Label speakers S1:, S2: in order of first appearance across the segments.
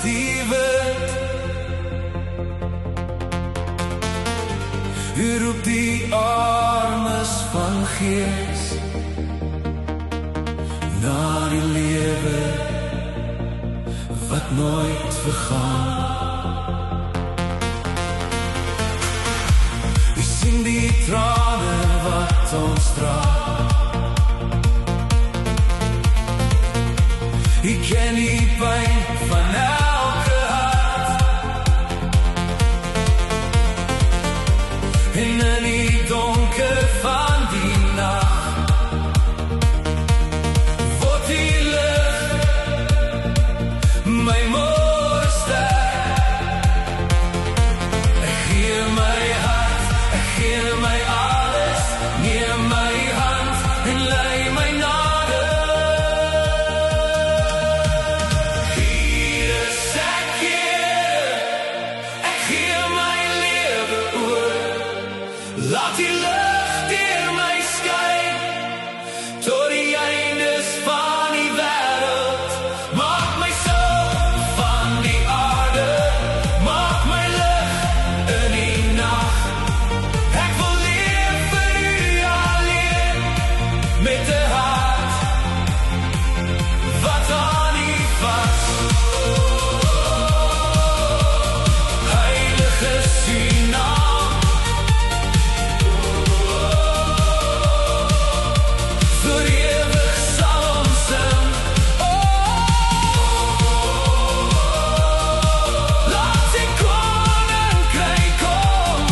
S1: die wind. U roep die armes van gees na die lewe wat nooit vergaan. U sien die trane wat ons dra. U ken die pyn van elke hart. En in die donker van die nacht word die lig my mooiste. Ek gee my hart, ek gee my alles, neem my hand en lei my nader. Hier is ek, Here, ek gee my lewe oor. Laat die lig deur my skyn tot die eindes van die wêreld. Maak my sal van die aarde, maak my lig in die nag. Ek wil leef vir U alleen met 'n hart wat aan U vas. Heilige is U naam, vir ewig sal ons sing. Laat die koninkryk kom.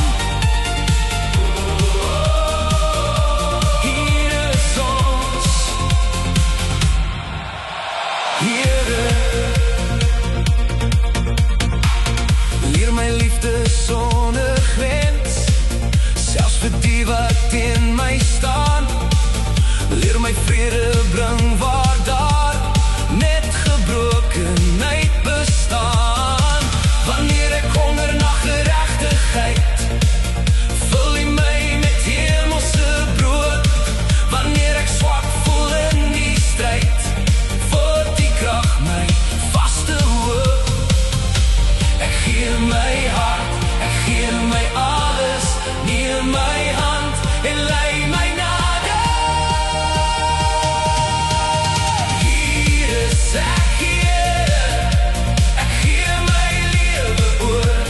S1: Hier is ons, Here. Leer my liefde sonder grens, selfs vir die wat teen my staan. Leer my vrede bring waar daar net gebrokenheid bestaan. Wanneer ek honger na geregtigheid, vul U my met hemelse brood. Wanneer ek swak voel in die stryd, word die krag my vaste hoop. Ek gee my hart, ek gee my alles, neem my hand en lei my nader. Hier is ek, Here, ek gee my lewe oor.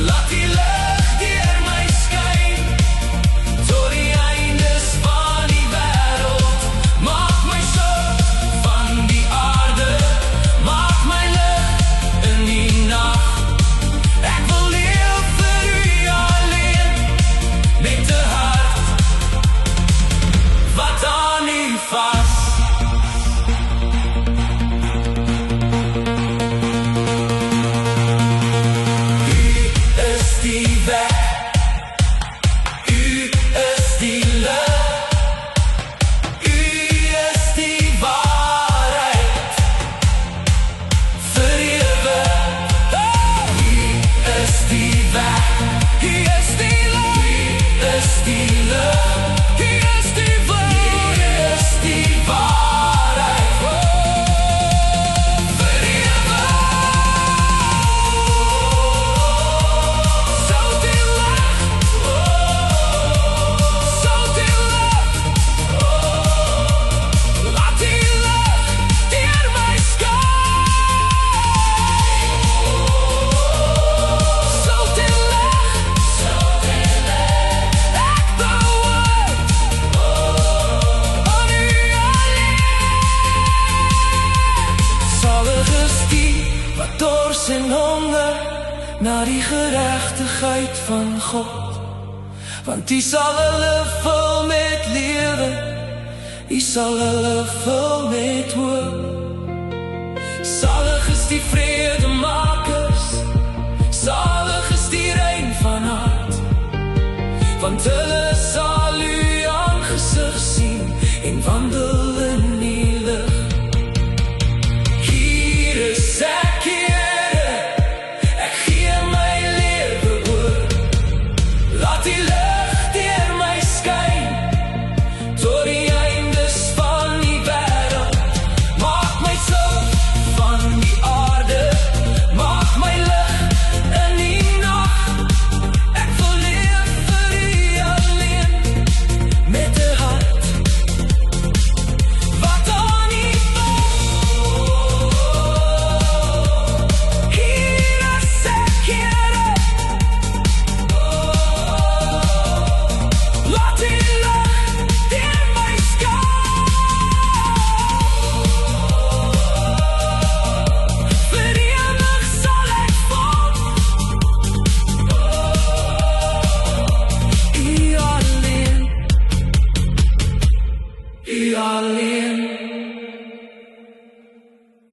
S1: Laat die lig deur my skyn tot die eindes van die wêreld. Maak my sout van die aarde, maak my lig in die nag. Ek wil leef vir U alleen met 'n hart wat aan U vas. U is die weg, U is die lig, U is die waarheid vir ewig. U is die weg, U is die lig, U is die lig, U is die waarheid, U is die waarheid vir ewig. Sout die lig, sout die lig, laat die lig deur my skyn. Sout die lig, ek behoort aan U alleen. Salig is die wat dors en honger na die geregtigheid van God, want U sal hulle vul met lewe, U sal hulle vul met hoop. Salig is die vredemakers, salig is die rein van hart, want hulle sal U aangesig sien en wandel in die lig. Hier is ek, Here, ek gee my lewe oor. Laat die lig deur my skyn tot die eindes van die wêreld. Maak my sout van die aarde, u alleen.